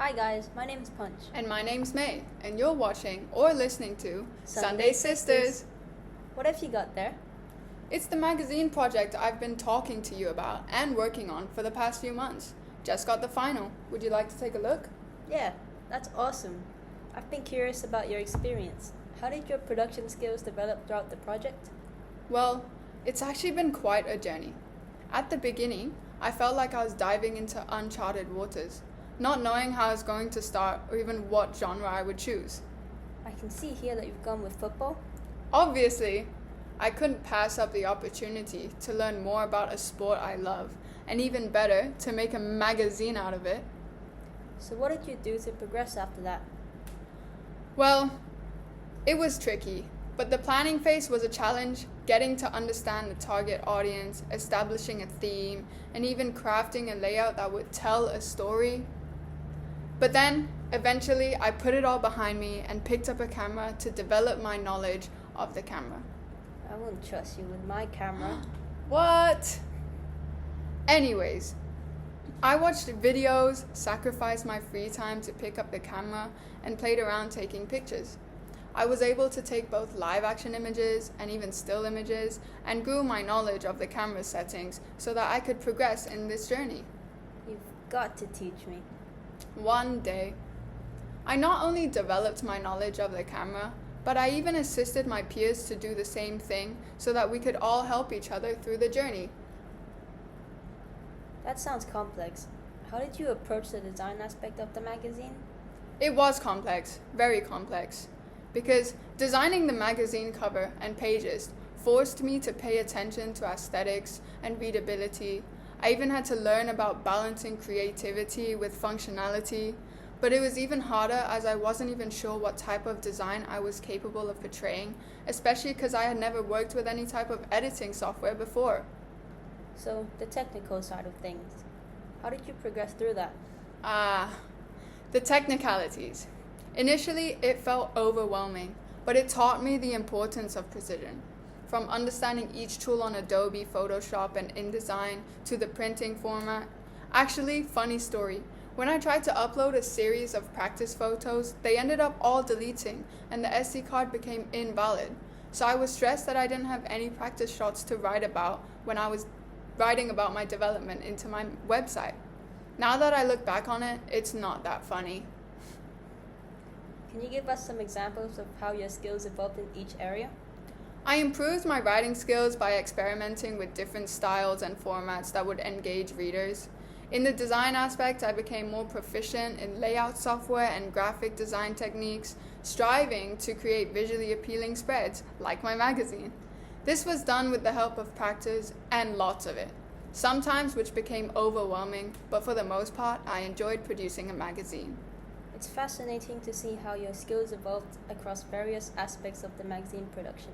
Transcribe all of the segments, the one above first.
Hi guys, my name is Punch. And my name's May, and you're watching or listening to Sunday Sisters. What have you got there? It's the magazine project I've been talking to you about and working on for the past few months. Just got the final. Would you like to take a look? Yeah, that's awesome. I've been curious about your experience. How did your production skills develop throughout the project? Well, it's actually been quite a journey. At the beginning, I felt like I was diving into uncharted waters, not knowing how I was going to start or even what genre I would choose. I can see here that you've gone with football. Obviously, I couldn't pass up the opportunity to learn more about a sport I love, and even better, to make a magazine out of it. So what did you do to progress after that? Well, it was tricky, but the planning phase was a challenge, getting to understand the target audience, establishing a theme, and even crafting a layout that would tell a story. But then, eventually, I put it all behind me and picked up a camera to develop my knowledge of the camera. I won't trust you with my camera. What? Anyways, I watched videos, sacrificed my free time to pick up the camera, and played around taking pictures. I was able to take both live action images and even still images and grew my knowledge of the camera settings so that I could progress in this journey. You've got to teach me. One day, I not only developed my knowledge of the camera, but I even assisted my peers to do the same thing so that we could all help each other through the journey. That sounds complex. How did you approach the design aspect of the magazine? It was complex, very complex, because designing the magazine cover and pages forced me to pay attention to aesthetics and readability. I even had to learn about balancing creativity with functionality, but it was even harder as I wasn't even sure what type of design I was capable of portraying, especially because I had never worked with any type of editing software before. So, the technical side of things. How did you progress through that? The technicalities. Initially, it felt overwhelming, but it taught me the importance of precision. From understanding each tool on Adobe, Photoshop, and InDesign to the printing format. Actually, funny story. When I tried to upload a series of practice photos, they ended up all deleting, and the SD card became invalid. So I was stressed that I didn't have any practice shots to write about when I was writing about my development into my website. Now that I look back on it, it's not that funny. Can you give us some examples of how your skills evolved in each area? I improved my writing skills by experimenting with different styles and formats that would engage readers. In the design aspect, I became more proficient in layout software and graphic design techniques, striving to create visually appealing spreads, like my magazine. This was done with the help of practice and lots of it, sometimes which became overwhelming, but for the most part, I enjoyed producing a magazine. It's fascinating to see how your skills evolved across various aspects of the magazine production.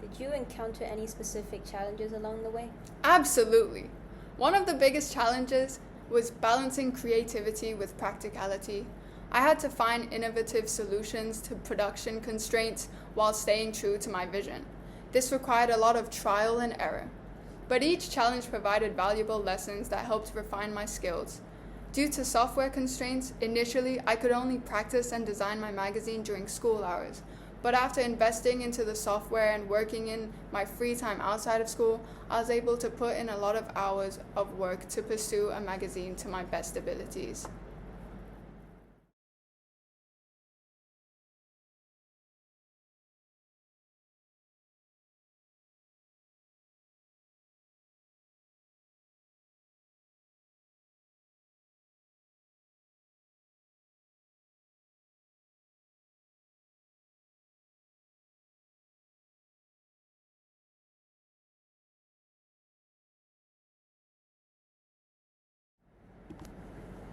Did you encounter any specific challenges along the way? Absolutely. One of the biggest challenges was balancing creativity with practicality. I had to find innovative solutions to production constraints while staying true to my vision. This required a lot of trial and error, but each challenge provided valuable lessons that helped refine my skills. Due to software constraints, initially I could only practice and design my magazine during school hours, but after investing into the software and working in my free time outside of school, I was able to put in a lot of hours of work to pursue a magazine to my best abilities.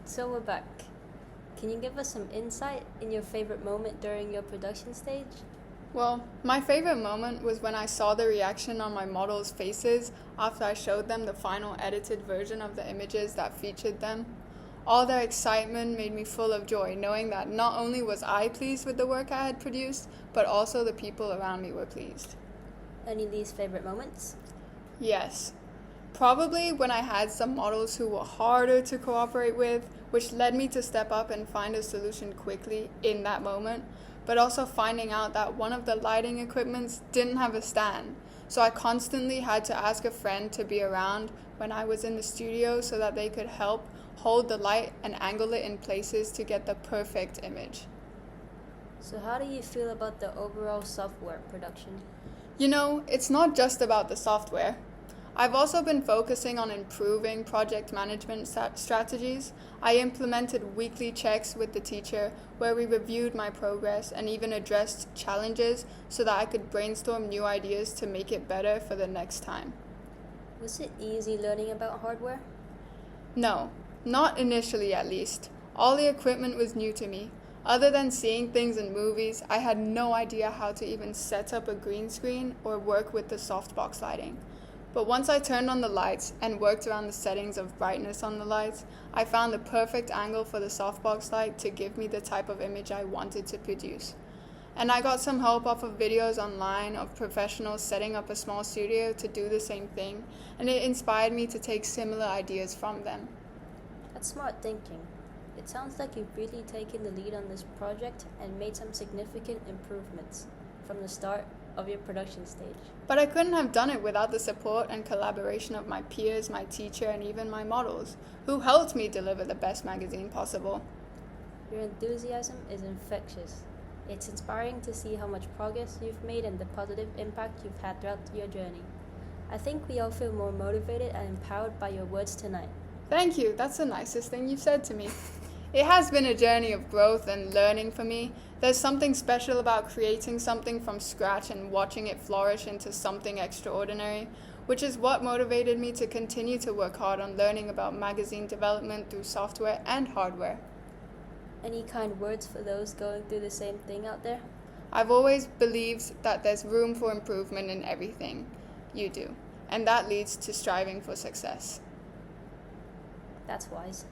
So we're back. Can you give us some insight in your favorite moment during your production stage? Well, my favorite moment was when I saw the reaction on my models' faces after I showed them the final edited version of the images that featured them. All their excitement made me full of joy, knowing that not only was I pleased with the work I had produced, but also the people around me were pleased. Any least favorite moments? Yes. Probably when I had some models who were harder to cooperate with, which led me to step up and find a solution quickly in that moment, but also finding out that one of the lighting equipments didn't have a stand. So I constantly had to ask a friend to be around when I was in the studio so that they could help hold the light and angle it in places to get the perfect image. So how do you feel about the overall software production? You know, it's not just about the software. I've also been focusing on improving project management strategies. I implemented weekly checks with the teacher where we reviewed my progress and even addressed challenges so that I could brainstorm new ideas to make it better for the next time. Was it easy learning about hardware? No, not initially at least. All the equipment was new to me. Other than seeing things in movies, I had no idea how to even set up a green screen or work with the softbox lighting. But once I turned on the lights and worked around the settings of brightness on the lights, I found the perfect angle for the softbox light to give me the type of image I wanted to produce. And I got some help off of videos online of professionals setting up a small studio to do the same thing, and it inspired me to take similar ideas from them. That's smart thinking. It sounds like you've really taken the lead on this project and made some significant improvements from the start of your production stage. But I couldn't have done it without the support and collaboration of my peers, my teacher, and even my models, who helped me deliver the best magazine possible. Your enthusiasm is infectious. It's inspiring to see how much progress you've made and the positive impact you've had throughout your journey. I think we all feel more motivated and empowered by your words tonight. Thank you, that's the nicest thing you've said to me. It has been a journey of growth and learning for me. There's something special about creating something from scratch and watching it flourish into something extraordinary, which is what motivated me to continue to work hard on learning about magazine development through software and hardware. Any kind words for those going through the same thing out there? I've always believed that there's room for improvement in everything you do, and that leads to striving for success. That's wise.